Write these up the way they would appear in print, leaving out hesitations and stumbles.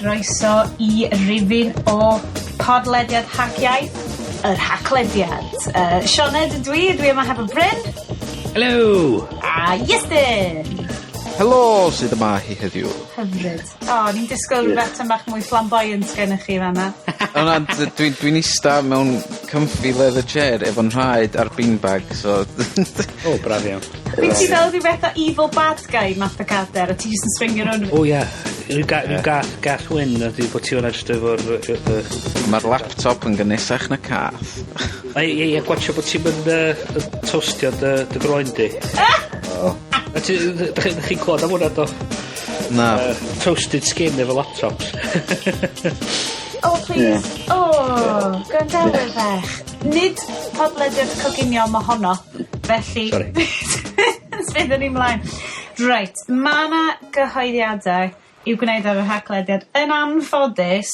Croeso I rifin o podlediad Hacio'r Haclediad. Sioned dwi yma hefo Bryn. Hello! A Iestyn! Helo, sydd yma hi heddiw. Hyfryd. Ni'n disgwyl rhywbeth yn bach mwy flamboyant gennych chi fanna. Dwi'n ista mewn comfy leather chair efo'n rhaid ar beanbag, so... Braf iawn. Wyt ti fel rhywbeth o evil bad guy math o cader, a ti jyst yn swingio rhwng... Ia. Rhyw gath wyn, ydy bod ti hwnna jyst efo'r... Mae'r laptop yn gynesach na cath. Ie, gwachio bod ti'n mynd toastio dy groen di. Ydych chi'n clod am hwnna, do? Na. Toasted skin efo laptops. Please. Grandawyr fech. Nid podlediad coginio mae honno. Felly... Sorry. Sbeth yn ymlaen. Reit, mae yna gyhoeddiadau i'w gwneud ar y Haclediad. Yn anffodus,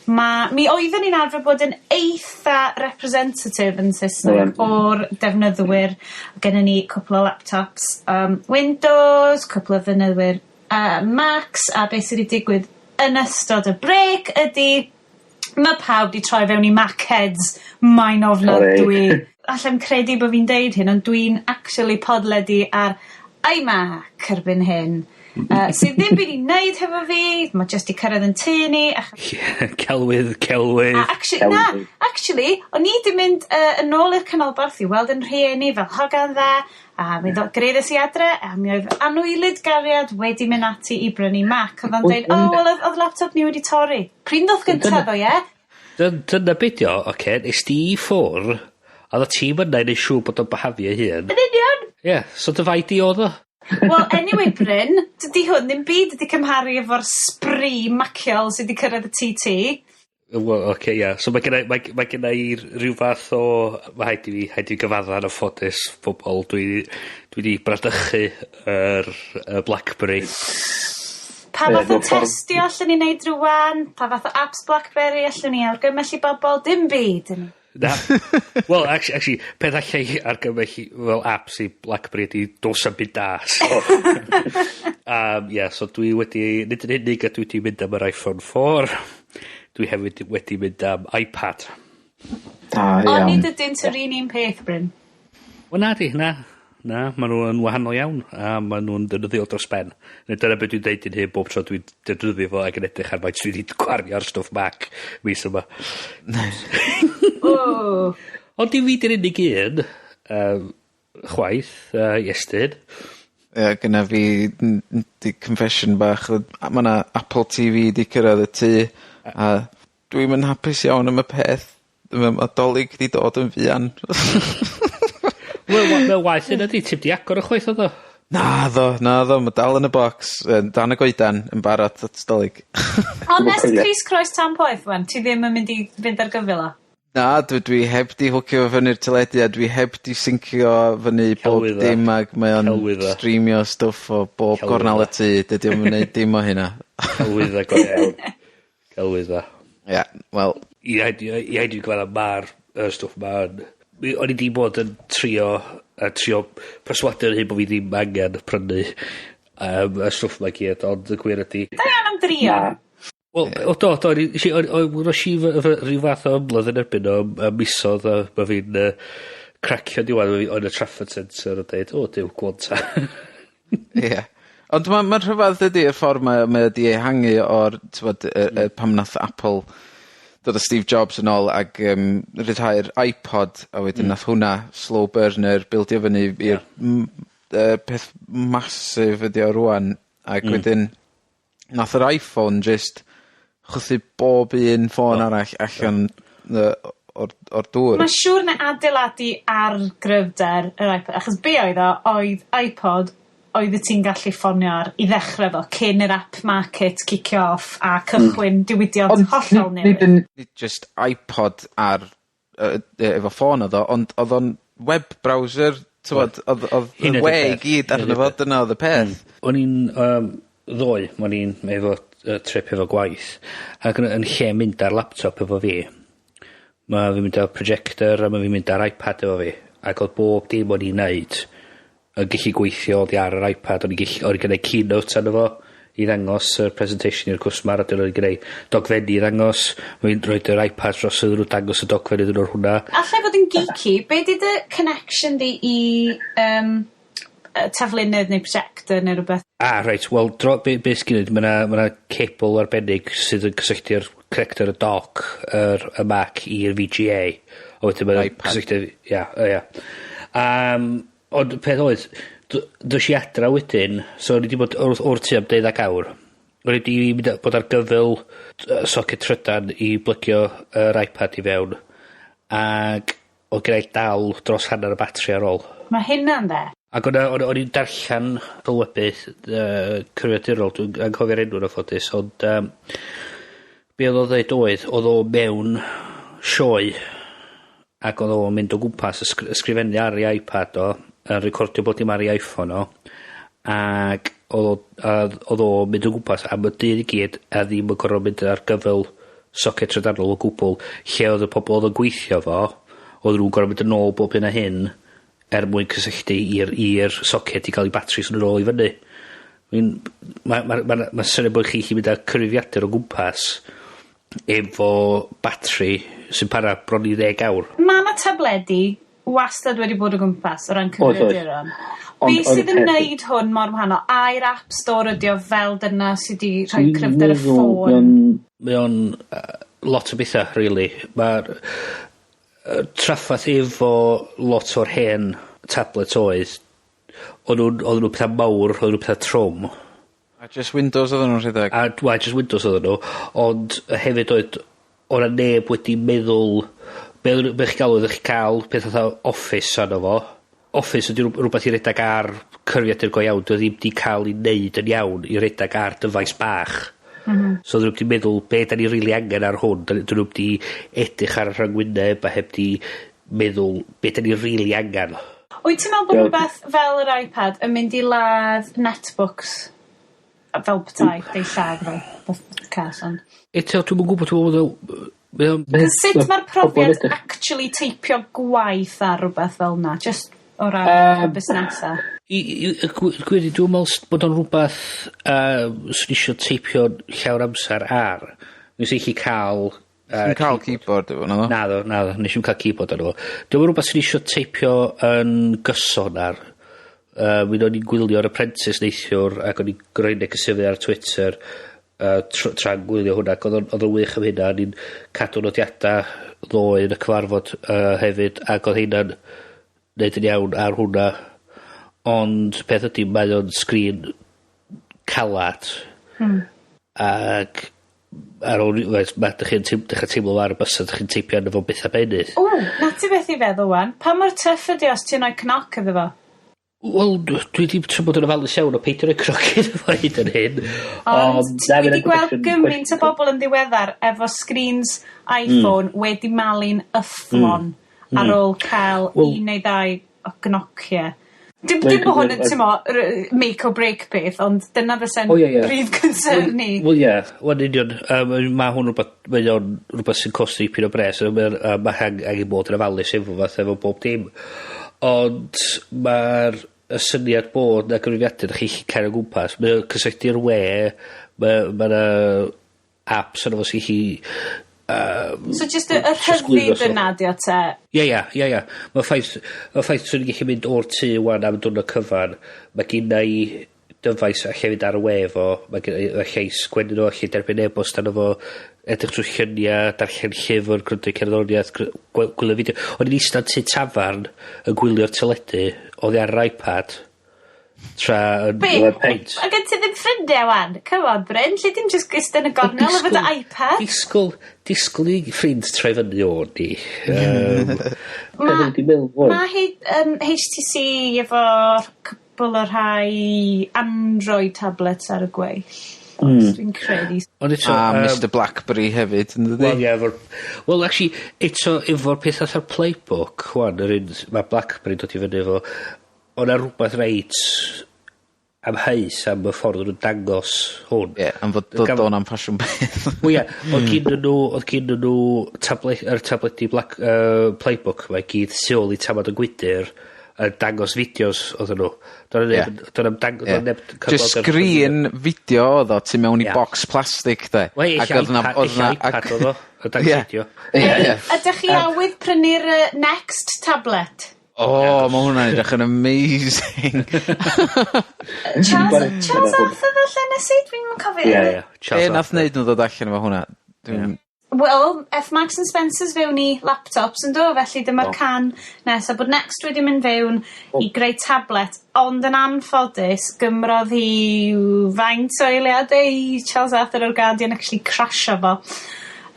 mi oedden ni'n arfer bod yn eitha representative yn Saesneg o'r defnyddwyr. Gennym ni cwpl o laptops Windows, cwpl o defnyddwyr Macs, a beth sydd wedi digwydd yn ystod y brec ydy mae pawb wedi troi fewn I Mac-heads mae'n ofnadwy. Allai'n credu bod fi'n deud hyn, ond dwi'n actually podledu ar iMac erbyn hyn. Sydd ddim byd I wneud hefo fi, mae jyst I cyrraedd yn tu ni. Celwydd. Actually, o'n i wedi mynd yn ôl i'r canolbarth I weld yn rhieni fel hogan dda, a mi greddes I adre, a mi oedd annwylid gariad wedi mynd ati I brynu Mac. Oedd o'n dweud, oedd laptop ni wedi torri. Pryn ddoth gyntaf o, ie? Dyna bydio, oce, nes ti I ffwr, a dda ti mynd neu siw bod o'n bahafio hyn. Yn union? Ie, so dy fai di oedd o? Wel, anyway, Bryn, dydy hwn ddim byd wedi cymharu efo'r spree maciol sydd wedi cyrraedd y TT. Wel, oce, ia. So mae genna I rhyw fath o... Mae haid I fi gyfadda'n y ffodus pobl. Dwi wedi bradychu yr BlackBerry. Pa fath o testio allan ni wneud rŵan? Pa fath o apps BlackBerry allan ni argymell I bobl? Dim byd. Na. Well, actually, peth allai argymell fel apps I BlackBerry ydi dos am byd das. So dwi wedi, nid yn unig a dwi wedi mynd am yr iPhone 4, dwi hefyd wedi mynd am iPad. Ond nid ydyn sy'r un peth, Bryn? Wel, na, maen nhw'n wahanol iawn, a maen nhw'n dynyddio dros ben. Dyna beth dwi'n deud yn hyn bob tro dwi'n dynyddio fo ac yn edrych ar faint dwi wedi gwario ar stwff Mac mis yma. Ond I fi di'r unig un, chwaith, Iestyn. Gyna fi di confession bach. Mae yna Apple TV di cyrraedd y tŷ, a dwi'n mynd hapus iawn am y peth. Mae dolyg di dod yn fian. Wel, waith yna di, ti'n di agor y chwaith o ddo? Na ddo, mae dal yn y bocs, dan y goedan, yn barod at stolig. Ond nes Chris Croes tan poeth, wan, ti ddim yn mynd I fynd ar gyfil o? Na, dwi heb di hwcio fyny'r teledu, a dwi heb di syncio fyny bob dim, ac mae o'n streamio stwff o bob gornal y tŷ, dydy o'n mynd dim o hynna. Celwydda, go iawn. Celwydda. Ia, wel... I haid i'n gweld am mar stwff ma'n... O'n I di bod yn trio perswadu'r hyn bod fi ddim angen prynu y stwff mae gyd, ond y gwir ydi... Da iawn am drio? Wel, o'n si rhyw fath o ymladd yn erbyn o misodd a mae fi'n cracio diwan o'n y Trafford Centre a dweud, diw, gwanta. Ie. Ond mae'n rhyfedd ydy y ffordd mae wedi ehangu o'r, pam nath Apple... dod o Steve Jobs yn ôl ag rhyddhau'r iPod a wedyn nath hwnna slow burner bildio fyny i'r peth masif ydi o rŵan ag wedyn nath yr iPhone just chwthu bob un ffôn arall allan o'r dŵr. Mae'n siŵr na adeiladu ar gryfder yr iPod achos be oedd iPod oedd ti'n gallu ffonio ar I ddechrau fel cyn yr app market kick off a cychwyn diwydiad hollol newydd. Nid just iPod ar efo ffôn oedd o, ond oedd o'n web browser, oedd y we I gyd arno fo, dyna oedd y peth. O'n i'n ddoe, o'n i'n efo trip efo gwaith, ac yn lle mynd ar laptop efo fi, mae fi'n mynd ar projector a mae fi'n mynd ar iPad efo fi, ac oedd bob dim o'n i'n neud yn gallu gweithio oddi ar yr iPad, o'n i gwneud keynote arno fo i ddangos y presentation i'r cwsmar, a dyn nhw'n gwneud dogfenni i ddangos, mae'n rhoi yr iPad dros iddyn nhw dangos y dogfenni iddyn nhw'r hwnna. Alla fod yn geeky, be di dy connection di i taflunydd neu projector neu rhywbeth? Reit, wel, be sgynnydd, mae'na cable arbennig sydd yn cysylltu'r connector y dock, y Mac i'r VGA. O wedyn mae'na cysylltu, ond peth oedd, dys i adra wedyn, so ni wedi bod o'r tu am 12 awr. O'n i wedi mynd bod ar gyfyl socket trydan i blygio yr iPad i fewn, ac o'n gwneud dal dros hanner y batri ar ôl. Mae hynna'n de? Ac o'n i'n darllen sylwebydd cyfrifiadurol, dwi'n anghofio'r enw yn y ffodus, ond be oedd o dweud oedd o mewn sioe, ac oedd o'n mynd o gwmpas ysgrifennu ar ei iPad o, yn recordio bod dim ar ei iPhone o, ac oedd o'n mynd o gwmpas am y dydd i gyd, a ddim yn gorfod mynd ar gyfel socket trydanol o gwbl, lle oedd y pobl oedd yn gweithio fo, oedd nhw'n gorfod mynd yn ôl bob hyn a hyn, mwyn cysylltu i'r socket i gael ei batris yn ôl i fyny. Mae'n syniad bod chi'n mynd â cyfrifiadur o gwmpas efo batri sy'n para bron i 10 awr. Mae yna tabledi wastad wedi bod o gwmpas o ran cyfrifiaduron. Be sydd yn neud hwn mor wahanol? A'r App Store ydi o fel dyna sydd wedi rhoi cryfder y ffôn? Mae o'n lot o bethau, really. Mae'r traffaeth efo lot o'r hen tablet oedd nhw pethau mawr, oedd nhw pethau trwm. A just Windows oedd nhw'n rhedeg? Just Windows oedd nhw, ond hefyd o'na neb wedi meddwl be chi gael oedd eich cael peth oedd Office arno fo. Office ydy rhywbeth i redag ar cyfrifiadur go iawn, doedd ddim wedi cael ei wneud yn iawn i redag ar dyfais bach. So dyn nhw wedi meddwl be da ni rili angen ar hwn, dyn nhw wedi edrych ar y rhyngwyneb a heb di meddwl be da ni rili angen. Wyt ti'n meddwl bod rhywbeth fel yr iPad yn mynd i ladd netbooks fel petai, deillad fel cas ond? Eto, dwi'n gwybod sut mae'r profiad actually teipio gwaith ar rhywbeth fel yna, just o ran y busnesau? Gwiri, dwi'n meddwl bod o'n rhywbeth sy'n eisiau teipio llawer amser ar. Nes i chi cael... Nes i'n cael keyboard efo, na? Na, nes i'n cael keyboard efo. Dwi'n meddwl rhywbeth sy'n eisiau teipio yn gyson ar. Mi'n o'n i'n gwylio'r Apprentice neithiwr ac o'n i'n groen cysylltu ar Twitter tra'n gwylio hwnna. Oedd o'n wych am hynna. Ni'n cadw nodiadau ddoe yn y cyfarfod hefyd ac oedd hynna'n neud yn iawn ar hwnna. Ond peth ydy, mae o'n sgrin calad ac ar ôl ydych chi'n teimlo ar y bysau, ydych chi'n teipio arno fo beth a benydd. Na ti beth i feddwl wan? Pa mor tyff ydi os ti'n rhoi cnoc efo fo? Wel, dwi wedi trybod yn ofalus iawn o peidio rhoi croc iddo fo hyd yn hyn. Ond ti wedi gweld gymaint o bobl yn ddiweddar efo screens iPhone wedi malu'n ythlon ar ôl cael un neu ddau o gnociau. Dim bod hwn yn, ti'n mo, make or break beth, ond dyna fysa'n brif concern ni. Wel, wel, union, mae hwn rhywbeth sy'n costi pyn o bres, mae angen bod yn ofalus efo bob dim. Ond mae'r syniad bod na gyfrifiadur chi'n cael o gwmpas, mae'n cysylltu'r we, mae'na apps yna fo sy'n chi... So just y rhyddid yna di o te? Ia. Mae'r ffaith sy'n gallu mynd o'r tu wan am dwrnod cyfan, mae gynna i dyfais a llefyd ar y wefo, mae gynna i sgwennu nhw, allu derbyn e-bost arno fo, edrych trwy lluniau, darllen llyfr, gwrando cerddoriaeth, gwylio fideo. O'n i'n eistedd tu tafarn yn gwylio'r teledu, oedd ar yr iPad, tra yn paint. A gen ti ddim ffrindiau wan? Come on, Bryn, lle dim just gist yn y gornel efo dy iPad? Disgwyl i ffrind troi fyny o'n ni. Mae HTC efo cwbl o rhai Android tablets ar y gweill. Dwi'n credu. Mr Blackberry hefyd, yn dyddi? Wel, actually, eto efo'r peth atha'r Playbook, mae Blackberry dod i fyny efo, o'na rhywbeth reit amheus am y ffordd nhw'n dangos hwn. Am fod dod o'n am ffasiwn beth. Oedd gyn nhw tableti Playbook, mae gyd tu ôl i tamad y gwydyr, dangos fideos oedden nhw. Just screen fideo oedd o, ti mewn I box plastic, de. Wel, eich iPad oedd o, y dangos fideo. Ydych chi awydd prynu'r Next tablet? Mae hwnna'n edrych yn amazing. Charles Arthur fel llenesi, dwi'n cofio. Nath wneud nhw ddod allan efo hwnna? Wel, F Max and Spencer's fewn I laptops yn do, felly dyma'r can nesaf bod Next wedi mynd fewn I greu tablet, ond yn anffodus gymrodd hi faint o eiliadau I Charles Arthur o'r Guardian actually crasho fo.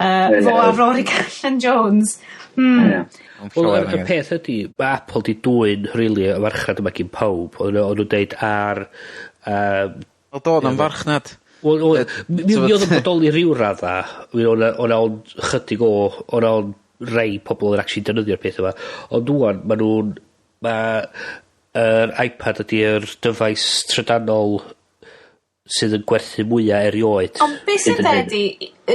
Fo a Rory Callan-Jones. Wel, y peth ydy, mae Apple di dwy'n rili y farchnad yma gyn pawb. O'n nhw'n deud ar... Wel, dod am farchnad. Wel, mi oedd yn bodoli rhyw radda. O'n chydig o'n rei pobl yn actually defnyddio'r peth yma. Ond dwi'n, mae nhw'n... Yr iPad ydy'r dyfais trydanol sydd yn gwerthu mwyaf erioed. Ond beth sy'n ddedi,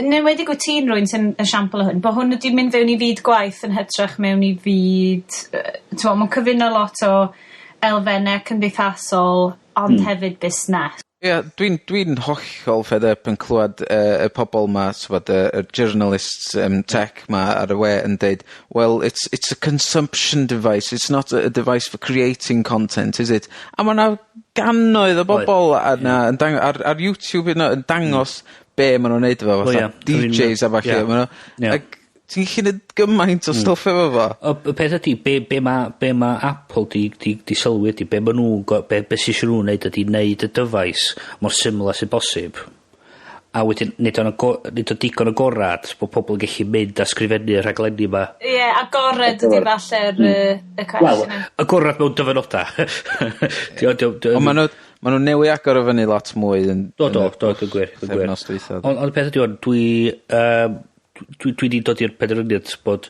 newedig wyt ti'n rwy'n sy'n esiampl o hwn, bod hwn wedi mynd fewn I fyd gwaith yn hytrach mewn I fyd... Mae'n cyfuno lot o elfennau cymdeithasol, ond hefyd busnes. Dwi'n hollol fed up yn clywed y pobl ma, y journalists tech ma ar y we yn deud, well, it's a consumption device, it's not a device for creating content, is it? A mae'na gannoedd o bobl ar YouTube yn dangos be maen nhw'n neud efo, fatha DJs a falle. Ti'n gallu neud gymaint o stwff efo fo? Y peth ydy, be ma Apple di sylwi ydy, be sy'n eisiau nhw'n neud ydy neud y dyfais mor syml as y bosib. A wedyn, nid o digon o gorad, bod pobl yn gallu mynd a sgrifennu'r rhaglenni yma. Agorad ydy falle'r cwestiwn. Agorad mewn dyfynoda. Ond maen nhw'n newi agor o fyny lot mwy. Do, yn gwir. Ond y peth ydy, dwi wedi dod i'r penderfyniad bod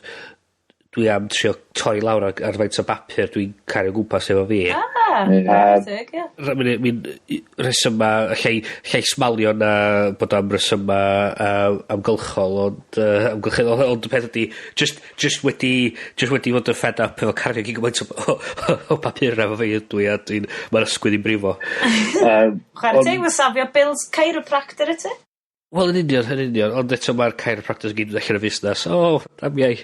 dwi am trio toi lawr ar faint o bapur dwi'n cario gwmpas efo fi. Rhesymma, lle smalio na bod am rhesymma amgylchol, ond y peth ydy, just wedi fod yn fed up efo cario gymaint o bapur efo fi ydw I, a mae'r ysgwydd i'n brifo. Chwarae ti, wy'n safio Bill's chiropractor y ti? Wel, yn union, ond eto mae'r chiropractors gyd allan o fusnes. Am iau.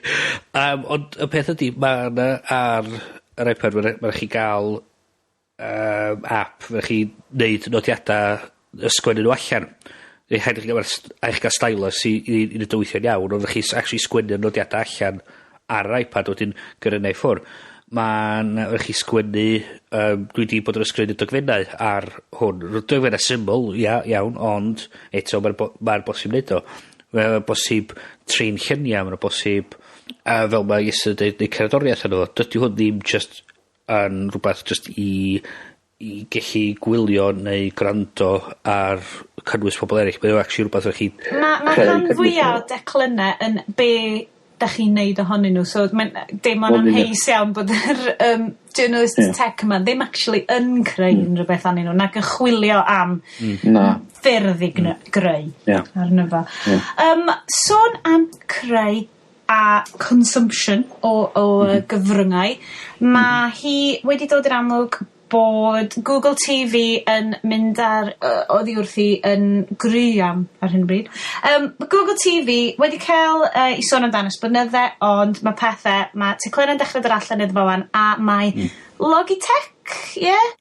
Ond y peth ydy, mae ar yr iPad, mae'n chi gael app, mae'n chi wneud nodiadau ysgwennu nhw allan. Eich gael stylus I wneud o weithio'n iawn, ond chi actually sgwennu'r nodiadau allan ar yr iPad, wedyn gyrru neu ffwr. Mae'n chi sgwennu, dwi wedi bod yn ysgrifennu dogfennau ar hwn. Dogfennau syml, iawn, ond eto mae'r bosib wneud o. Mae'n bosib trin lluniau, mae'n bosib, fel mae Iesu dweud, neu ceradoriaeth yn o. Dydy hwn ddim just yn rhywbeth just I gallu gwylio neu gwrando ar cynnwys pobl eraill. Mae'n actually rhywbeth rhaid chi... Mae rhan fwyaf o declynnau yn be... da chi'n neud ohonyn nhw, so dim ond amheus iawn bod yr journalists tech yma ddim actually yn creu rhywbeth anyn nhw, nag yn chwilio am ffyrdd I greu arno fo. Sôn am creu a consumption o gyfryngau, mae hi wedi dod i'r amlwg bod Google TV yn mynd oddi wrthi yn gryam ar hyn o bryd. Google TV wedi cael I sôn amdanos blynydde, ond mae pethau, mae declynnau'n dechrau dod allan iddo fo wan, a mae Logitech,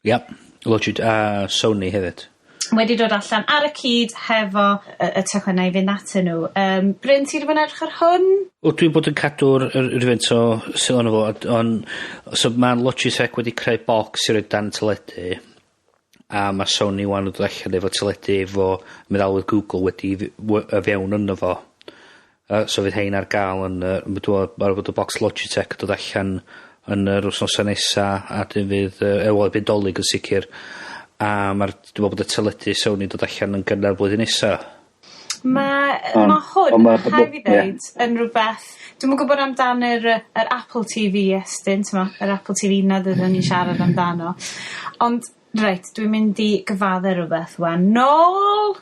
Yep, Logitech a Sony hefyd. Wedi dod allan ar y cyd hefo y declynnau I fynd atyn nhw. Bryn, ti wedi bod yn edrych ar hwn? Dwi'n bod yn cadw'r rhywbeth o syl ono fo, ond so mae Logitech wedi creu box I roed dan teledu, a mae Sony wan wedi allan efo teledu efo meddalwedd Google wedi fewn yno fo. So fydd hein ar gael yn bod y box Logitech dod allan yn yr wsnosa nesa, a dyn fydd ewod bendolig yn sicr. A dwi'n meddwl bod y teledu Sony dod allan yn gynnar blwyddyn nesa. Mae hwn, rhaid I ddweud, yn rhywbeth... Dwi'n gwybod amdan yr Apple TV estyn, yr Apple TV na ddyn ni'n siarad amdano. Ond Reit, dwi'n mynd i gyfadde rhywbeth wan. Nôl...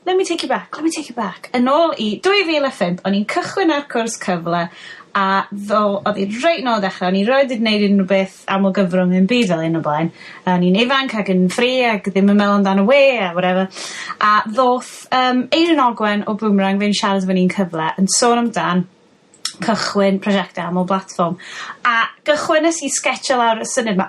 Let me take you back. Yn ôl i 2005, o'n i'n cychwyn ar cwrs cyfle, a oedd hi reit nôl dechrau, o'n i roed i wneud unrhyw beth aml gyfrwng yn byd fel un o blaen. O'n i'n ifanc ac yn ffri ac ddim yn meddwl amdano we a whatever. A ddoth Eirin Ogwen o Boomerang fe'n siarad efo ni'n cyfle yn sôn amdan cychwyn prosiectau aml platform. A gychwynnes i sketcho lawr y syniad ma,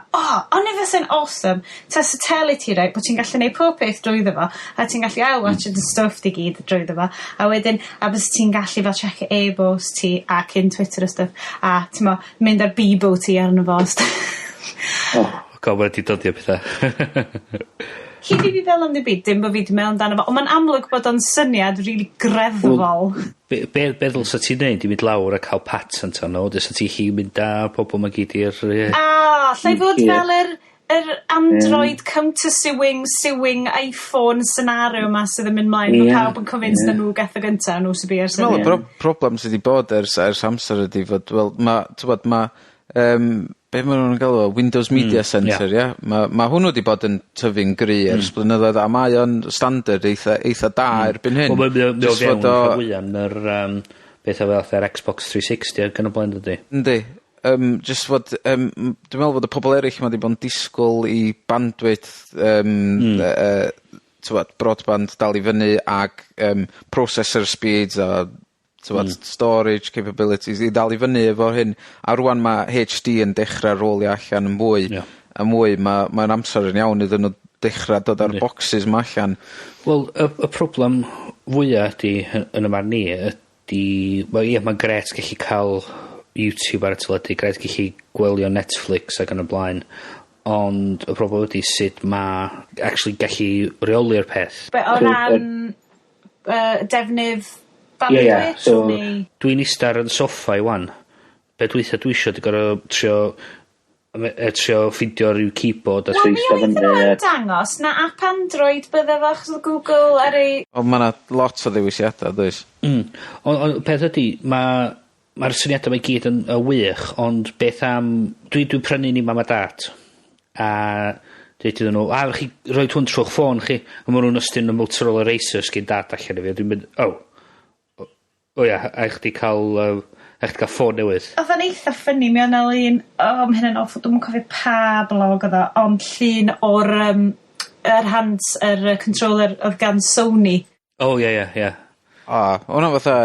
ond if it's awesome, tas y teli ti reit, bod ti'n gallu neud pob peth drwyddo fo, a ti'n gallu watch the stuff di gyd drwyddo fo, a wedyn, a bys ti'n gallu fel check e-bost ti, a cyn Twitter a stuff, a ti'n mo, mynd ar Bebo ti arno fo. Gofod i dodi o pethau. Hyd i fi fel am byd, dim bod fi di meddwl amdano fo, ond mae'n amlwg bod o'n syniad really greddfol. Be ddylsa ti'n neud i mynd lawr a cael patent o'n o, dylsa ti chi mynd a pobl mae gyd i'r... llai fod fel yr Android counter-suing iPhone scenario yma sydd yn mynd mlaen, mae pawb yn convinced nhw gath o gyntaf, nhw sy'n byr syniad. Wel, y problem sydd wedi bod ers amser ydi fod, wel, be maen nhw'n galw Windows Media Center, ia? Ma hwnnw wedi bod yn tyfu'n gry ers blynyddoedd, a mae o'n standard eitha da erbyn hyn. Wel, mae'n fewn fwy'n yr beth o fel Xbox 360 ac yn y blaen dydy. Yndi. Just fod, dwi'n meddwl fod y pobl eraill mae wedi bod yn disgwyl i bandwidth, broadband dal i fyny ac processor speeds a storage capabilities i dal i fyny efo hyn, a rwan mae HD yn dechrau rolio allan yn mwy, mae'n amser yn iawn iddyn nhw dechrau dod ar boxes ma allan. Wel, y problem fwyaf ydy yn y marn ni ydy, mae'n gret gallu cael YouTube ar y teledu, gret gallu gwylio Netflix ac yn y blaen, ond y problem ydy sut mae actually gallu reoli'r peth. Be o ran defnydd bandwidth? So Dwi'n istar yn soffa i wan. Be dwi eisiau di gorau trio ffidio rhyw keyboard. Wel, mi oedd yn dangos na app Android bydde fo achos Google ar ei... O, mae lot o ddewisiadau, does? Ond peth ydy, mae'r syniadau mae gyd yn wych, ond beth am... Dwi'n prynu ni mam a dat. A dweud iddyn nhw, chi roi hwn trwy'ch ffôn chi, a mae nhw'n ystyn y Motorola Racer sgyn dat allan i fi. Dwi'n mynd, a eich di cael ffôn newydd. Oedd yn eitha ffynnu, mi o'n un, mae hynny'n awful, dwi'n cofio pa blog oedd o, ond llun o'r controller oedd gan Sony. Ie. Hwna fatha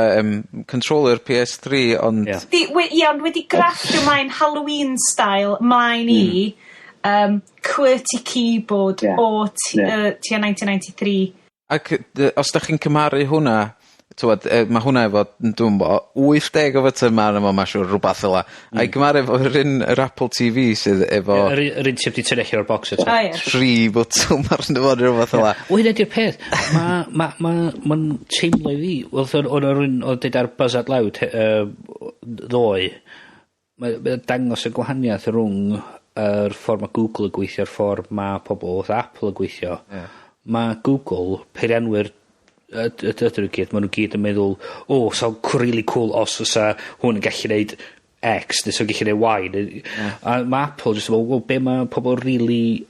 controller PS3, ond... Ond wedi graffio mlaen Halloween style mlaen i QWERTY keyboard o tua 1993. Ac os da chi'n cymaru hwnna, mae hwnna efo, dwi'n bo, 80 o fytymau yma, mae'n siŵr, rhywbeth fel la. A'i gymaru efo yr Apple TV sydd efo... Yr un sydd wedi tynnu o'r box eto. 3 bwtwm ar rhywbeth fel la. Wy'n ydy'r peth. Mae'n teimlo i fi. Wel, o'n rhywun oedd dweud ar Buzz Out Loud ddoe. Mae'n dangos y gwahaniaeth rhwng yr ffordd mae Google yn gweithio, yr ffordd mae pobl oedd Apple yn gweithio. Mae Google, peirianwyr ydyn nhw gyd, maen nhw gyd yn meddwl, so'n really cool os osa hwn yn gallu neud X, neu so'n gallu neud Y. A mae Apple just fel, be mae pobl really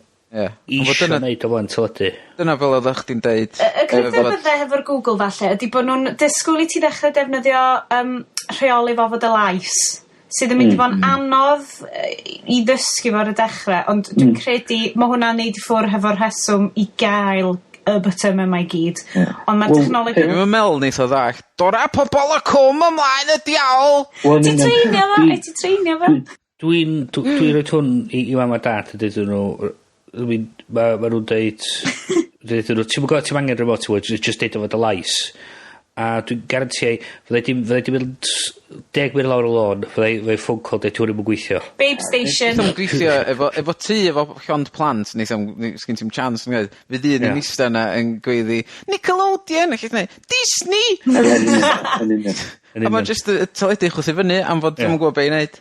isio neud o flaen teledu. Dyna fel oeddech chdi'n deud. Y cryfder bydde hefo'r Google falle, ydy bod nhw'n disgwyl i ti ddechrau defnyddio rheoli fo fod y lais, sydd yn mynd i fod yn anodd i ddysgu fo'r y dechrau, ond dwi'n credu mae hwnna'n neud i ffwrdd hefo'r rheswm i gael y bytym yma i gyd. Ond mae technology... Dwi'n meddwl neith o ddall. Dora pobol y cwm ymlaen y diawl! Ti'n treinio fo? Dwi'n rhoi hwn i mam a dad, dydyn nhw... Mae nhw'n deud... Dydyn nhw, ti'n angen remote work, just deud o fod y lais. A dwi'n garantiau, fyddai di mynd 10 gwir lawr o lôn, fyddai ffôn call deud hwn yn gweithio. Babe station. Neith o'n gweithio efo ti, efo llond plant, neith o'n sgyn ti'n chance yn gweud, fydd un yn eista yna yn gweiddi, Nickelodeon, eich eithaf, Disney! A mae'n just y teledu chwth i fyny, am fod dwi'n gwybod be i wneud.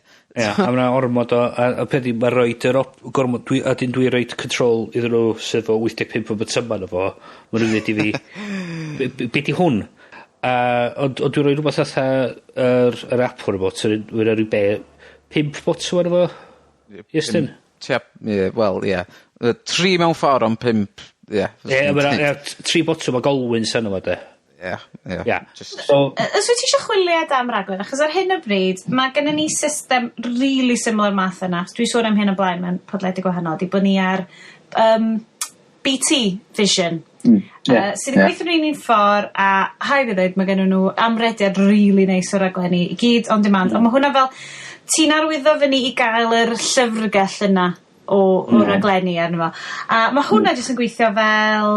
A mae'n ormod o, a peth i, mae'n roed yr gormod, dwi'n roed control iddyn nhw sydd o 85 o bytyman o fo, mae'n rhywbeth i fi, be di hwn? Ond dwi'n rhoi rhywbeth atha yr Apple robot, dwi'n rhoi rhyw 5 botwm ar efo, Iestyn? Wel, ie. 3 mewn ffordd ond 5, ie. Ie, 3 botwm o golwyn sy'n yma, de. Ie. Os wyt ti eisiau chwiliad am raglen, achos ar hyn o bryd, mae gennym ni system really similar math yna. Dwi'n sôn am hyn o blaen mewn podlediad gwahanol, di bod ni ar BT Vision. Sydd yn gweithio'n un ffordd, a haid i ddweud, mae gennym nhw amrediad really neis o raglenni, i gyd on demand. Ond mae hwnna fel, ti'n arwyddo fyny i gael yr llyfrgell yna o raglenni arno fo. A mae hwnna jyst yn gweithio fel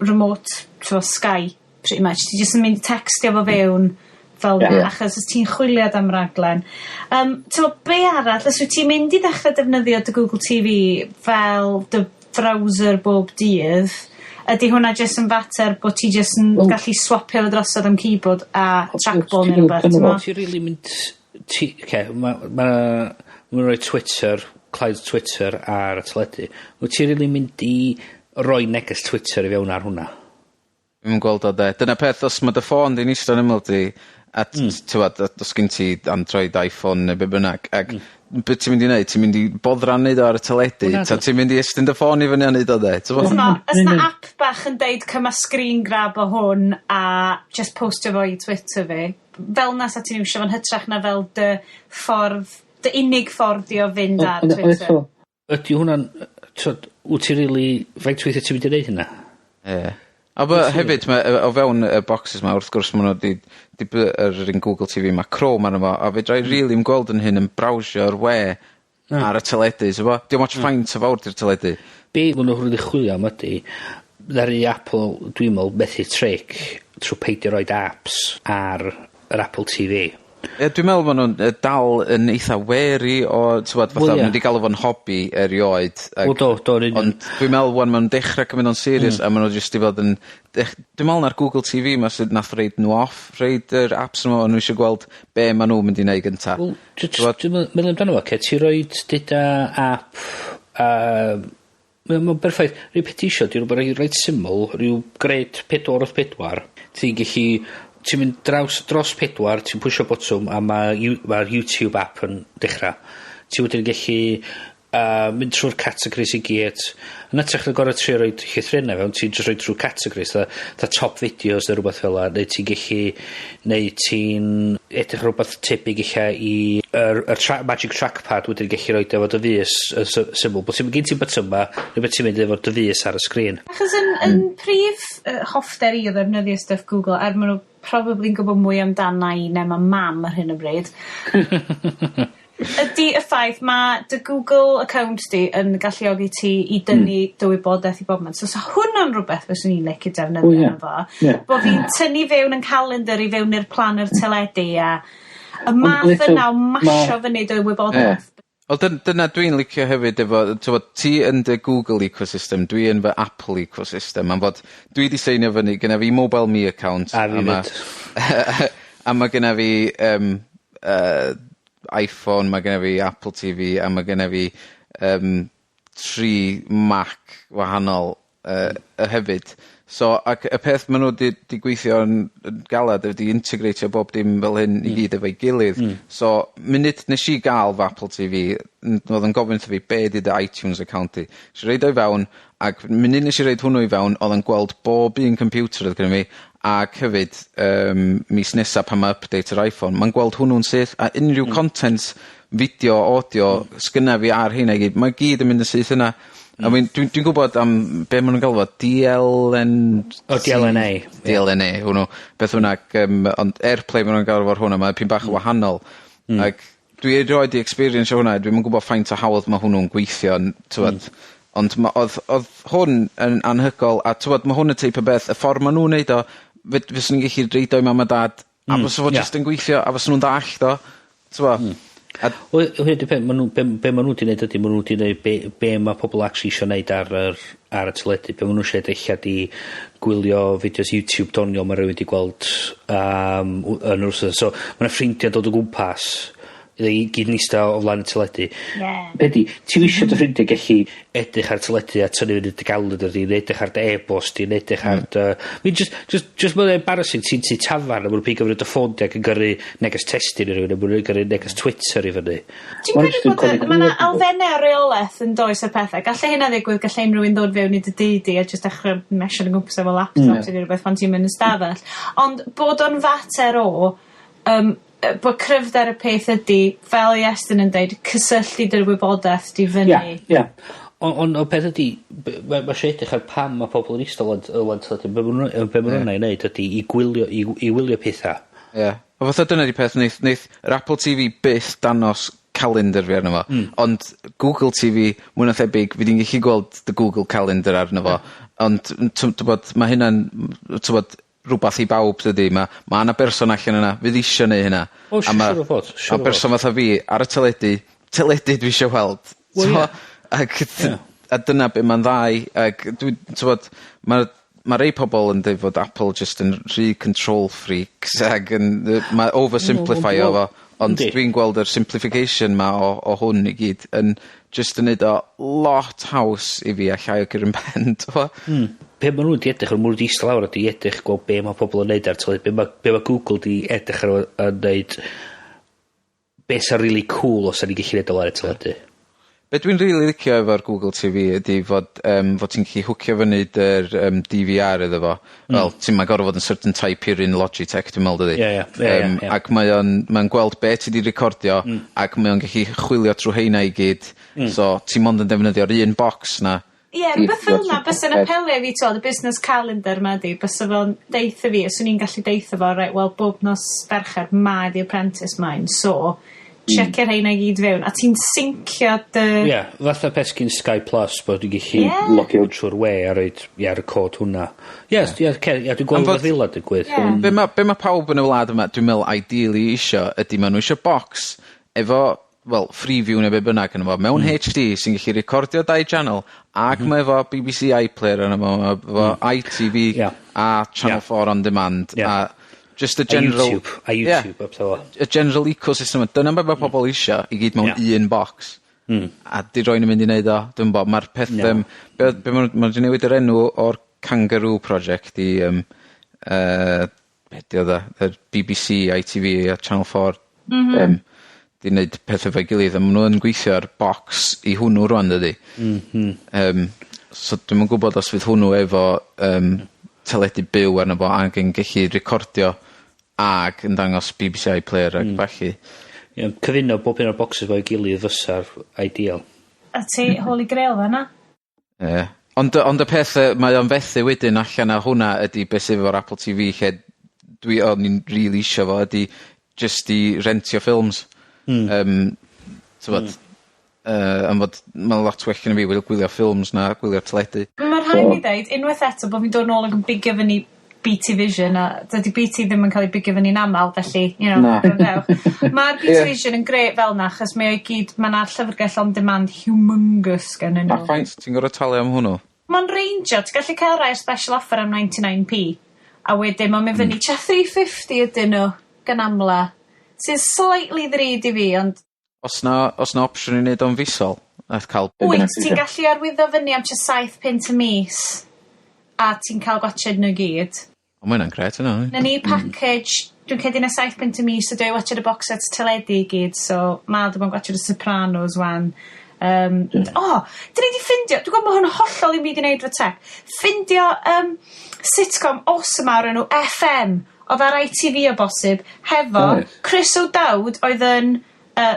remote Sky, pretty much. Ti jyst yn mynd textio fo fewn fel achos os ti'n chwiliad am raglen. Be arall, os wyt ti'n mynd i ddechrau defnyddio dy Google TV fel dy browser bob dydd, ydy hwnna jyst yn fater bod ti jyst yn gallu swapio fo drosodd am keyboard a trackball neu rhywbeth? Ti'n really mynd... Mae'n rhoi Twitter, claid Twitter ar y teledu. Wyt ti'n really mynd i roi neges Twitter i fewn ar hwnna? Dwi'n gweld o de. Dyna peth, os mae dy ffôn di'n eistedd yn ymwyl di, a os gen ti Android, iPhone neu be bynnag, ac beth ti'n mynd i wneud? Ti'n mynd i boddran neud o ar y teledu? Ti'n mynd i estyn dy ffôn i fyny a neud o de? Ys na app bach yn deud cyma screen grab o hwn a just postio fo i Twitter fi? Fel na sa ti'n iwsio fo'n hytrach na fel dy unig ffordd i o fynd ar Twitter? Ydy hwnna'n... Wyt ti'n really... Faint weithio ti'n mynd i wneud hynna? Ie. A hefyd, o fewn y boxes ma, wrth gwrs, maen nhw yr un Google TV, mae Chrome arno fo, a fe drai really yn gweld yn hyn yn brawsio'r we ar y teledu, so fo? Diolch much faint o fawr di'r teledu. Be maen nhw'n hwnnw chwilio am ydy, ddari Apple, dwi'n meddwl, methu tric trwy peidio roed apps ar yr Apple TV. Dwi'n meddwl bod nhw'n dal yn eitha wary o, fatha, mynd i gael fo'n hobby erioed. Ond dwi'n meddwl bod maen nhw'n dechrau cymryd o'n serious, a maen nhw jyst i fod yn... Dwi'n meddwl na'r Google TV ma sydd nath reid nhw off, reid yr apps nhw, nhw eisiau gweld be maen nhw'n mynd i wneud gynta. Dwi'n meddwl amdano fo, ti roed dyda app... Mae'n berffaith, rhyw peth isio, dwi'n rhaid rhaid syml, rhyw gred 4 ti'n gallu... Ti'n mynd dros 4, ti'n pwysio botwm a mae'r YouTube app yn dechrau. Ti'n wedyn gallu mynd trwy'r categories i gyd. Yn ytrach na gorau tri roed llythrennau fewn, ti'n just rhoi trwy categories, the top videos neu rhywbeth fel la, neu ti'n gallu, neu ti'n edrych rhywbeth tebyg eich i magic trackpad, wedyn gallu rhoi efo dy fus syml. Bod ti'n mynd ti'n botwm ma, neu beth ti'n mynd efo dy fus ar y sgrin. Achos yn prif hoffter i o ddefnyddio stuff Google, maen nhw probably'n gwybod mwy amdana i na mae mam ar hyn o bryd. Ydy y ffaith mae dy Google account di yn galluogi ti i dynnu dy wybodaeth i bob man. So hwnna'n rhywbeth fyswn i'n licio defnyddio yn fo. Bod fi'n tynnu fewn yn calendar i fewn i'r plan yr teledu a y math yna o masio fyny dy wybodaeth. Wel, dyna dwi'n licio hefyd efo, ti yn dy Google ecosystem, dwi yn fy Apple ecosystem, am fod dwi di seinio fyny, gyda fi Mobile Me account, a mae gyda fi iPhone, mae gyda fi Apple TV, a mae gyda fi 3 Mac wahanol hefyd. So, ac y peth maen nhw di gweithio yn galad ydy integratio bob dim fel hyn i gyd efo'i gilydd. So, munud nes i gael fy Apple TV, oedd yn gofyn fi be di dy iTunes account i. Nes i reid o'i fewn, ac munud nes i reid hwnnw i fewn, oedd yn gweld bob un computer oedd gyda fi, ac hefyd mis nesaf pan mae update yr iPhone, mae'n gweld hwnnw'n syth, a unrhyw content, fideo, audio, sgynna fi ar hyn i gyd, mae gyd yn mynd yn syth yna. I mean, dwi'n gwybod am be maen nhw'n galw DLNA. DLNA, hwnnw. Beth hwnna, ond Airplay maen nhw'n galw fo'r hwnna, mae'n pyn bach yn wahanol. Ac dwi erioed i experience o hwnna, dwi'n gwybod faint o hawdd mae hwnnw'n gweithio, ond oedd hwn yn anhygol, a mae hwn y teip o beth, y ffordd maen nhw'n neud o, fyswn ni'n gallu reid o'i mam a dad, a fyswn nhw'n just yn gweithio, a fyswn nhw'n dallt o, be maen nhw wedi gwneud ydy, maen nhw wedi gwneud be mae pobl actually eisiau gwneud ar y teledu, be maen nhw eisiau eich di gwylio fideos YouTube doniol mae rhywun wedi gweld yn wrth. So, mae'n ffrindiau dod o gwmpas i gyd nista o flaen y teledu. Bedi, ti wisio dy ffrindiau gallu Edrych ar teledu a tynnu fynd y galwyd ydi, edrych ar dy e-bost i, edrych ar dy... Just mae'n embarrassing, ti'n tafar, a mwyn pig gyfnod y ffôn di ac yn gyrru neges testyn i rhywun, a mwyn gyrru neges Twitter i fyny. Ti'n credu bod yna alfennau o reolaeth yn does y pethau? Gallai hynna ddigwydd, gallai unrhyw un ddod fewn i dy didi a just dechrau mesio yn gwmpas efo laptop sydd i rhywbeth pan ti'n mynd yn stafell. Ond bod o'n fater o... bod cryfder y peth ydy, fel i Estyn yn dweud, cysylltu dy'r wybodaeth di fyny. Ond o peth ydy, mae eisiau edrych ar pam mae pobl yn eistedd o'n teledu, be mae hwnna'n ei wneud ydy i wylio pethau. Ie. O fatha dyna di peth, neith yr Apple TV byth danos calendar fi arno fo, ond Google TV, mwy na thebyg, fi di'n gallu gweld dy Google Calendar arno fo, ond mae hynna'n, rhywbeth i bawb dydy, mae yna berson allan yna, fydd eisiau neu hynna. Siwr o fod. A berson fatha fi, ar y teledu dwi eisiau weld. A dyna be mae'n ddau, ac mae rei pobl yn dweud fod Apple just yn rhy control freaks, ac mae oversimplifio fo, ond dwi'n gweld yr simplification ma o hwn i gyd, yn just yn neud o lot haws i fi a llai o gyr yn pen, Be maen nhw wedi edrych, maen nhw wedi eistedd lawr a wedi edrych gweld be mae pobl yn neud ar teledu, be mae Google wedi edrych ar yn neud be sy'n really cool os yna ni gallu neud o ar y teledu. Be dwi'n really licio efo'r Google TV ydy fod ti'n gallu hwcio fyny dy'r DVR iddo fo. Wel, mae'n gorfod fod yn certain type here in Logitech, dwi'n meddwl dydi. Ac mae'n gweld be ti di recordio, ac mae'n gallu chwilio trwy heina i gyd. So, ti'n mond yn defnyddio'r un box na. Rhywbeth fel yna, bys yn apelio fi to, y business calendar ma di, bys o'n deitha fi, os o'n i'n gallu deitha fo, wel, bob nos fercher, ma di apprentice mine, so... checio'r heina i gyd fewn, a ti'n syncio dy... fatha pesgyn Sky Plus, bod dwi'n gallu logio trwy'r we a roed ar y cod hwnna. Dwi'n gweld fod ddila digwydd. Be mae pawb yn y wlad yma, dwi'n meddwl ideally isio, ydy maen nhw isio box efo, wel, Freeview neu be bynnag yn efo, mewn HD sy'n gallu recordio 2 channel, ac mae efo BBC iPlayer yn efo ITV a Channel 4 on demand, a just a general... A YouTube. A general ecosystem. Dyna mae pobl eisiau i gyd mewn un box. A di roi'n mynd i wneud o. Dwi'n bod, mae'r peth... Mae'n wedi newid yr enw o'r Kangaroo Project i... beth di o dda? BBC, ITV a Channel 4. Di wneud pethau fe'i gilydd. A maen nhw'n gweithio ar box i hwnnw rwan, dydi. So dwi'n gwybod os fydd hwnnw efo... teledu byw arno fo ac yn gallu recordio ag yn dangos BBC iPlayer ac falle. Cyfuno bob un o'r boxes fo'i gilydd fysa'r ideal. A ti holy grail fanna? Ond y peth mae o'n fethu wedyn allan a hwnna ydy beth sydd efo'r Apple TV lle o'n i'n really isio fo ydy just i rentio ffilms. Am fod mae'n lot well yn fi gwylio ffilms na gwylio'r teledu. Mae'r rhaid fi dweud, unwaith eto bod fi'n dod nôl ac yn bigio fyny BT Vision, a dydy BT ddim yn cael ei bigio fyny'n aml, felly, mae'r BT Vision yn greu fel na, achos mae yna llyfrgell on demand humongous gan nhw. A faint, ti'n gorau talu am hwnnw? Mae'n rangio, ti'n gallu cael rai special offer am 99p, a wedyn mae'n mynd fyny 350 ydyn nhw, gan amla, sy'n slightly ddrud i fi, ond... Os na opsiwn i wneud o'n fisol, a cael... Wyt, ti'n gallu arwyddo fyny am 7 pint y mis, a ti'n cael gwachod nhw gyd. O, mae hynna'n gret yna. Na ni package, dwi'n cedi na 7 pint y mis, so dwi'n watchod y box sets teledu i gyd, so mael dwi'n gwachod y Sopranos wan. Dyn ni di ffindio, dwi'n gwybod mae hwn hollol i mi di wneud fy tech, ffindio sitcom awesome ar enw FM, oedd ar ITV o bosib, hefo Croeso oedd yn...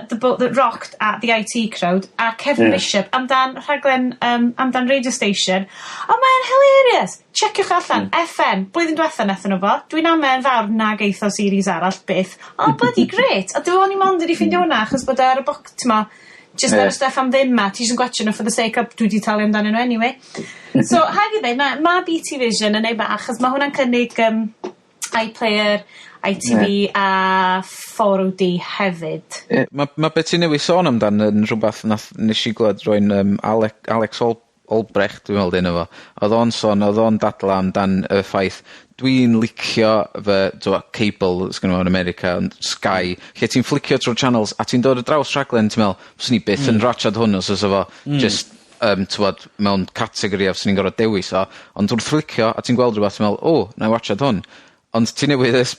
the boat that rocked at the IT crowd a Kevin Bishop amdan rhaglen amdan radio station a mae'n hilarious, checiwch allan FM, blwyddyn diwetha nethon nhw fo dwi'n amen fawr nag eithaf series arall byth, bloody great a dwi'n o'n i mond wedi ffindio hwnna achos bod ar y boct ma just ar y stuff am ddim ma ti sy'n gwachio nhw for the sake of dwi di talu amdanyn nhw anyway so haid i ddweud mae BT Vision yn ei bach achos mae hwnna'n cynnig iPlayer ITV a 4OD hefyd. Mae beth ti'n newid sôn amdan yn rhywbeth nes i glwed roi'n Alex Olbrecht, dwi'n meddwl dyn efo. Oedd o'n dadla amdan y ffaith, dwi'n licio fy cable sy'n gwneud yn America, ond Sky, lle ti'n flicio trwy'r channels, a ti'n dod y draws rhaglen, ti'n meddwl, fyswn ni byth yn ratchad hwn os oes efo, just, mewn categori a fyswn ni'n gorfod dewis o, ond wrth flicio, a ti'n gweld rhywbeth, ti'n meddwl, na i watchad hwn. Ond ti newydd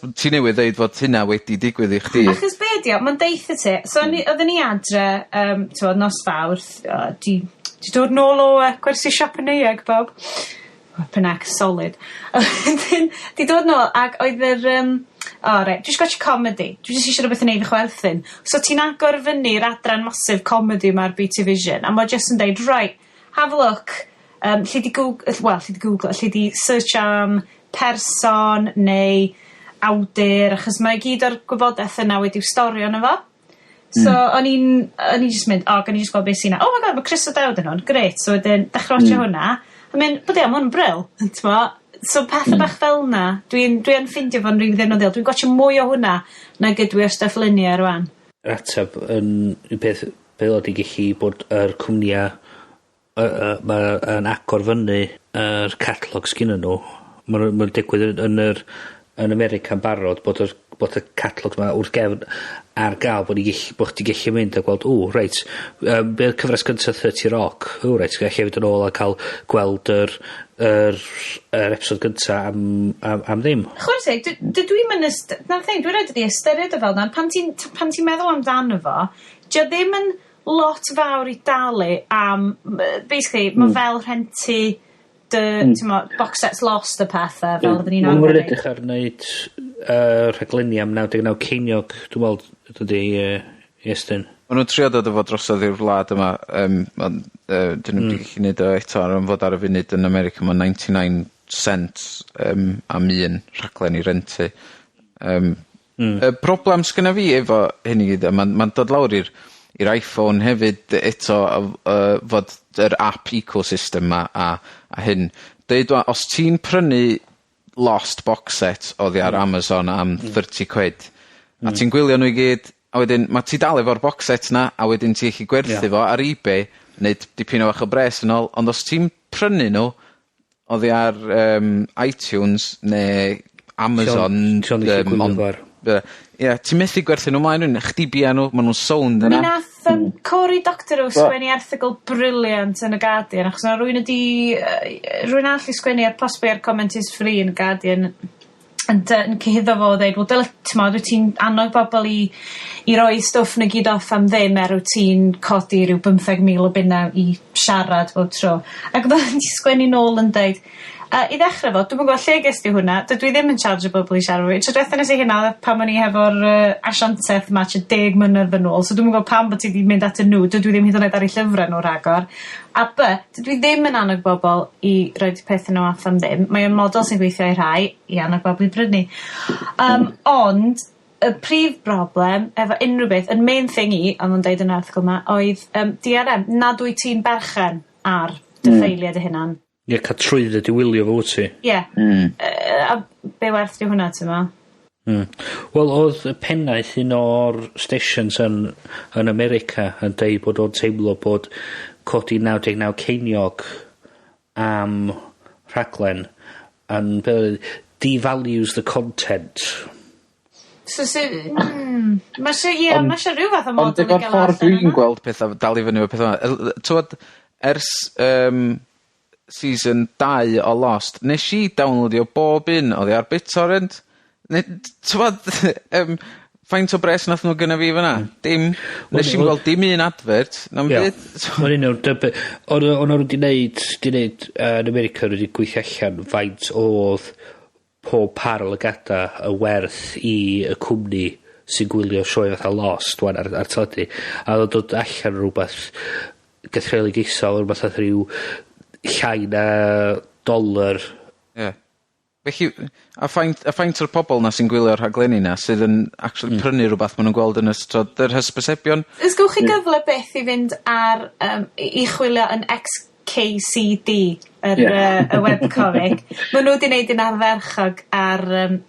dweud fod hynna wedi digwydd i chdi. Achos be ydi o, mae'n deitha ti. So, oedden ni adre, nos Fawrth, di dod nôl o gwersi siop yn eeg, Bob. Pynac, solid. Di dod nôl, ac oedd yr... reit, dwi'n gwachio comedy. Dwi jyst eisiau rhywbeth yn neud y chwerthin. So, ti'n agor fyny'r adran masif comedy yma'r BT Vision, a mae jyst yn deud, right, have a look. Lle di Google, lle di search am... person neu awdur, achos mae gyd o'r gwybodaeth yna wedi'w storio yna fo. So, o'n i'n just mynd, gan i just gweld beth sy'n yna. Oh my god, mae Chris o Dawd yn hwn, great. So, wedyn, dechrau watcha hwnna. A mynd, bod e, mae'n bryl. So, pethau bach fel yna, dwi'n ffindio fo'n rili ddefnyddiol. Dwi'n gwachio mwy o hwnna na gydwi o'r stuff lunia rwan. Ateb, yn beth oedd i gallu bod yr cwmnia yn agor fyny yr catalog sgyn nhw. Mae'n digwydd yn America'n barod bod y catalog yma wrth gefn ar gael bod chdi gallu mynd a gweld, reit, be'r cyfres gyntaf 30 Rock, reit, gallu fynd yn ôl a cael gweld yr episod gyntaf am ddim. Chwarae, dwi'n rhaid i ystyried o fel yna, pan ti'n meddwl amdano fo, dio ddim yn lot fawr i dalu am, basically, mae fel rhentu box sets lost y pethau fel ydyn ni'n arfer. Mae'n edrych ar wneud rhaglenni am 99 ceiniog, dwi'n meddwl, ydy Iestyn. Maen nhw'n trio dod o fod drosodd i'r wlad yma, dyn nhw'n gallu gwneud o eto, ar fod ar y funud yn America, mae 99 cents am un rhaglen i rentu. Y broblem sgynna fi efo hyn i gyd, mae'n dod lawr i'r iPhone hefyd eto fod yr app ecosystem a hyn. Deud, os ti'n prynu Lost box set oddi ar Amazon am 30 quid, a ti'n gwylio nhw i gyd, a wedyn, mae ti dal efo'r box set na, a wedyn ti'n gallu gwerthu fo ar eBay, neu dipyn o fach o bres yn ôl, ond os ti'n prynu nhw oddi ar iTunes neu Amazon... ti'n methu gwerthu nhw maen nhw'n chdi bia nhw, maen nhw'n sound yna. Mi nath Cory Doctor sgwennu erthygl briliant yn y Guardian, achos rwy'n all i sgwennu ar posibly ar comment is free yn y Guardian, yn cyhyddo fo o ddeud, wel, wyt ti'n annog bobl i roi stwff na gyd off am ddim, wyt ti'n codi rhyw 15,000 o bunna i siarad bob tro. Ac oedd ti'n sgwennu nôl yn deud, i ddechrau fo, dwi'n gwybod lle gesti hwnna, dwi ddim yn charge o bobl i siarad fi. Trydwetha nes i hynna, pan o'n i hefo'r asianteth match 10 mlynedd yn ôl, so dwi'n gwybod pam bod ti wedi mynd at y nhw, dwi ddim hyd yn oed ar eu llyfrau nhw rhagor. A dwi ddim yn annog bobl i roed pethau nhw off am ddim. Mae o'n model sy'n gweithio i rai, i annog bobl i brynu. Ond, y prif broblem efo unrhyw beth, yn main thing ond yn deud yn yr erthygl yma, oedd DRM, nad wyt ti'n berchen ar dy ffeiliad y hynna'n. Ie, cael trwydd ydi wylio fo wyt ti. Ie. A be werth di hwnna, ti'n ma? Wel, oedd y pennaeth un o'r stations yn America yn deud bod o'n teimlo bod codi 99 ceiniog am rhaglen and devalues the content. So, mae eisiau rhyw fath o model i gael allan. Ond efo'r ffordd dwi'n gweld pethau, dal i fyny o pethau. Tywed, ers season 2 o Lost, nes i downloadio bob un oddi ar BitTorrent. Tywed, faint o bres nath nhw gynna fi fyna? Dim. Nes i'n gweld dim un advert. Na'n byd. O'n nhw wedi wneud yn America wedi gweithio allan faint oedd pob par o lygada y werth i y cwmni sy'n gwylio sioe fatha Lost wan ar teledu. A dod allan rhywbeth gathreoli geisol, rhywbeth oedd rhyw llai na $1. Ie. Felly, a faint o'r pobol na sy'n gwylio'r rhaglenni na sydd yn actually prynu rhywbeth maen nhw'n gweld yn ystod yr hysbysebion? Ys gwch chi gyfle beth i fynd ar i chwilio yn XKCD, y webcomic. Maen nhw wedi gwneud yn arferchog ar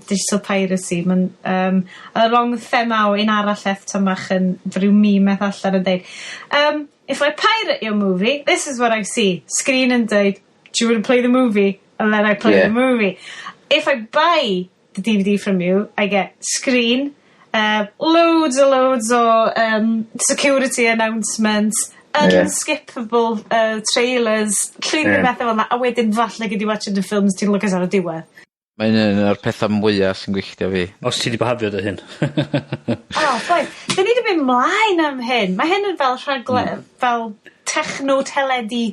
digital piracy. Along with themau, un arall eftomach yn rhyw meme allan yn dweud. If I pirate your movie, this is what I see. Screen and dweud, do you want to play the movie? And then I play the movie. if I buy the DVD from you, I get screen, loads o security announcements, unskippable trailers, llwyth o bethau fel yna, a wedyn falle gyd i watching the films ti'n lwcus ar y diwedd. Mae'n un o'r pethau mwyaf sy'n gwylltio fi. Os ti di behafio dy hyn. Boi, dyn ni wedi mynd mlaen am hyn. Mae hyn yn fel fel techno-teledu.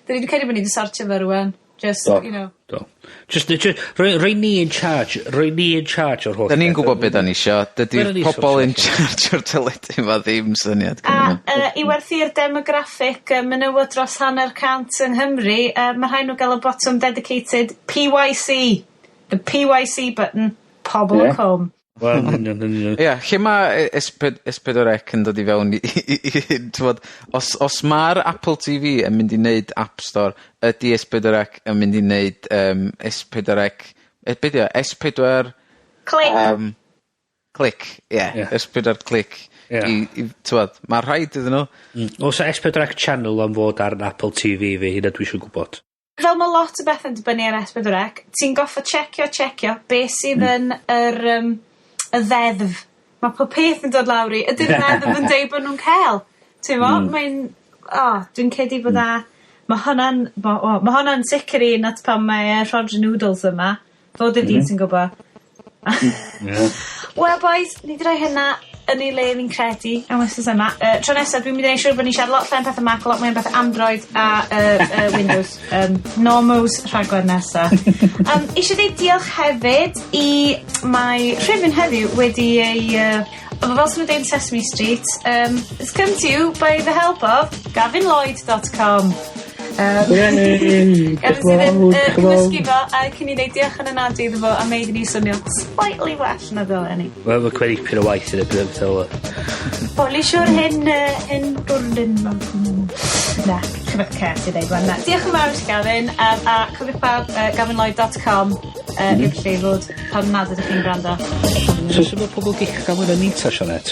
Dyn ni wedi cael ei mynd i sortio fe rŵan. Just, you know. Do. Just roi ni in charge. Roi ni in charge o'r holl. Da ni'n gwybod beth da ni isio. Dydy'r pobol in charge o'r teledu fa ddim syniad. A i werthu'r demographic menywod dros 100 yng Nghymru, mae rhaid nhw gael y bottom dedicated PYC. The PYC button, pobl y com. Wel, Ie, lle mae S4C yn dod i fewn os mae'r Apple TV yn mynd i wneud App Store, ydy S4C yn mynd i wneud S4 Click, S4 Click. Mae rhaid iddyn nhw. Os S4C channel yn fod ar Apple TV fi, hynna dwi eisiau gwybod. Fel mae lot o beth yn dibynnu ar S4C, ti'n goffa checio beth sydd yn y ddeddf. Mae pob peth yn dod lawr i. Ydy'r ddeddf yn deud bod nhw'n cael. Ti'n mo? Dwi'n cedi bod mae hwnna'n sicr un at pan mae Roger Noodles yma. Fod y dyn sy'n gwybod. Well, boys, ni wedi rhoi hynna yn ei le fi'n credu am wythnos yma. Tro nesaf, dwi'n mynd i wneud siŵr bod ni'n siarad lot llawn pethau Mac, lot mwy am bethau Android a Windows. Normos rhaglen nesaf. Eisiau dweud diolch hefyd i mae Rhifyn heddiw wedi ei... fel sy'n nhw'n dweud Sesame Street. It's come to you by the help of gavinloyd.com. Gafin sydd yn cymysgu fo, a cyn i wneud diolch yn ynadu iddo fo, a meid ni swnio slightly well na ddol enni. Wel, mae'n cwedi pyn o waith yn y bydd fel Boli siwr hyn gwrndyn. Na, chybeth ces i ddeud fan na. Diolch yn fawr ti Gavin, a cofiwch pawb gavinloyd.com yw'r lle fod pan nad ydych chi'n gwrando. So sy'n bod pobl gych gael mwyn o nita, Sionet?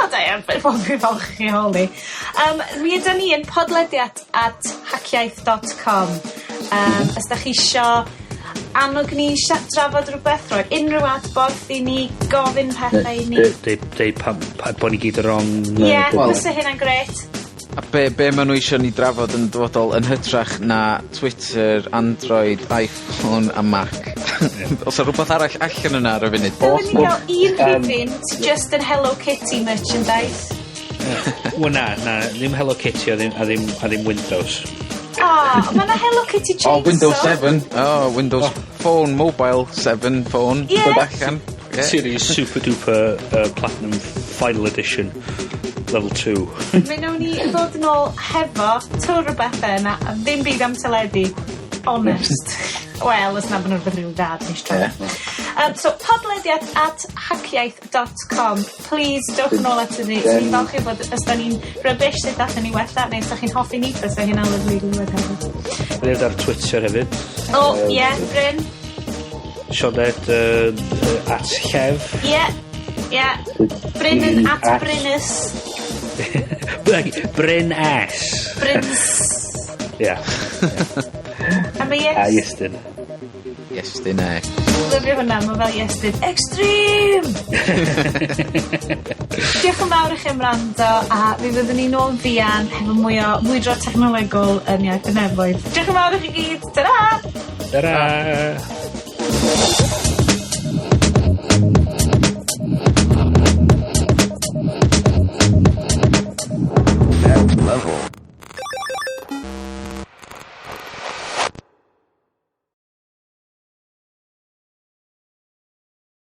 Da iawn, bod fi'n falch chi holi. Mi ydyn ni yn podlediad at hacio'r.com. Os da chi isio annog ni drafod rhywbeth, roi unrhyw adborth i ni, gofyn pethau i ni. Deud bod ni gyd yn wrong. Ie, fysa hynna'n gret. A be maen nhw eisiau ni drafod yn dyfodol yn hytrach na Twitter, Android, iPhone a Mac. Os yw rhywbeth arall allan yna ar y funud. Dylen ni gael un rhywun just yn Hello Kitty merchandise. Wel na, ddim Hello Kitty a ddim Windows. Mae yna Hello Kitty chainsaw. Windows 7. Windows Phone, Mobile 7 Phone. Yes. Series Super Duper Platinum Final Edition Level 2. Mae nhw'n ni ddod yn ôl hefo twr o bethau yna, a ddim byd am teledu. Honest. Wel, os na bod nhw'n rhywbeth rhyw dad nes tro. So, podlediad at hacio'r.com. Please, dewch yn ôl at ni. Ni'n falch i bod os da ni'n rybys sut allan ni wella, neu os da chi'n hoffi ni, os da hynna'n lyflu glwyd hefyd. Bydd ar Twitter hefyd. Bryn. Sionet at Llef. Bryn yn at Brynus. Bryn S. Bryns. A mae yes. A Iestyn. Iestyn, Lyfio hwnna, mae fel Iestyn. Extreme! Diolch yn fawr i chi am rando, a fi fyddwn ni nôl fian hefo mwydro technolegol yn iaith y nefoedd. Diolch yn fawr i chi gyd. Ta-ra! Ta-ra!